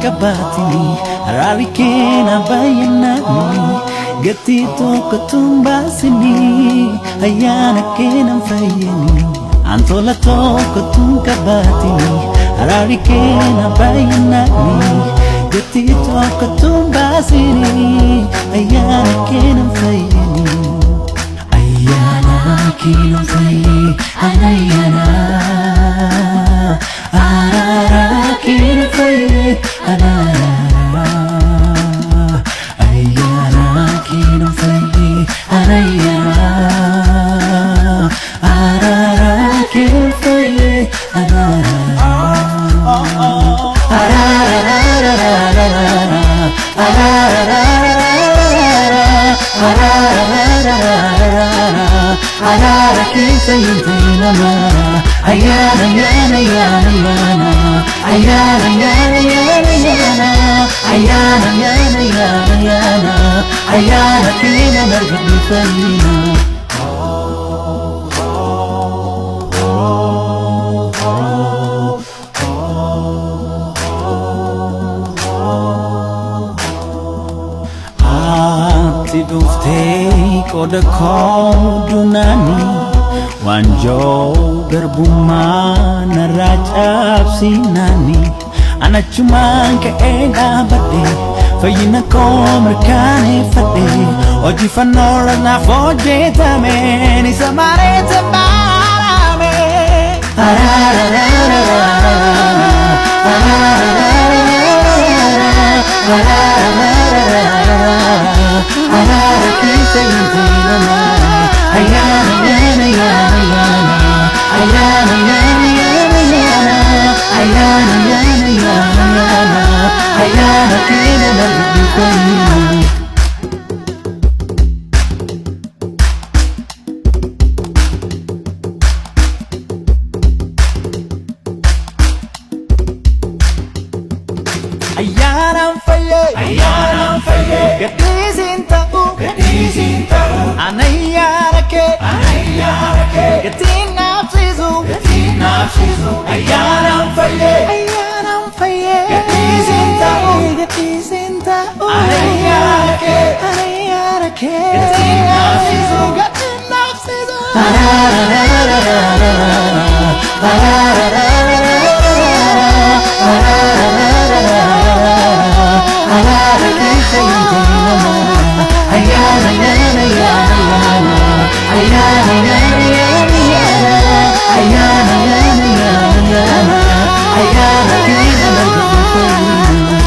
kabatini ararikena bayanani gati to kutumbasini ayana kenam fayeni antola to kutum kabatini ararikena bayanani gati to kutumbasini ayana kenam fayeni ayana kenam fayeni ayana arara kenam fayeni arara ayana kenam fayeni arara arara kenam fayeni arara arara kisayintina ma ayana yana yana yana ayana yana yana yana ayana yana yana yana ayana kina marghi fayina Duftei koda kodunani wanjo berbuma narajab sinani anak cuman ke eda bade fayina komerkane fade oji fanola na foje tame ni samare tabarame arara kisayintina ma ayana yana yana yana ayana yana yana yana ayana yana yana yana ayana kina marghi fayina ayana faye gatizinta anayara ke gatina psizu ayana faye gatizinta anayara ke gatina psizu ayana yana yana yana ayana yana yana yana ayana yana yana yana ayana kina marghi fayina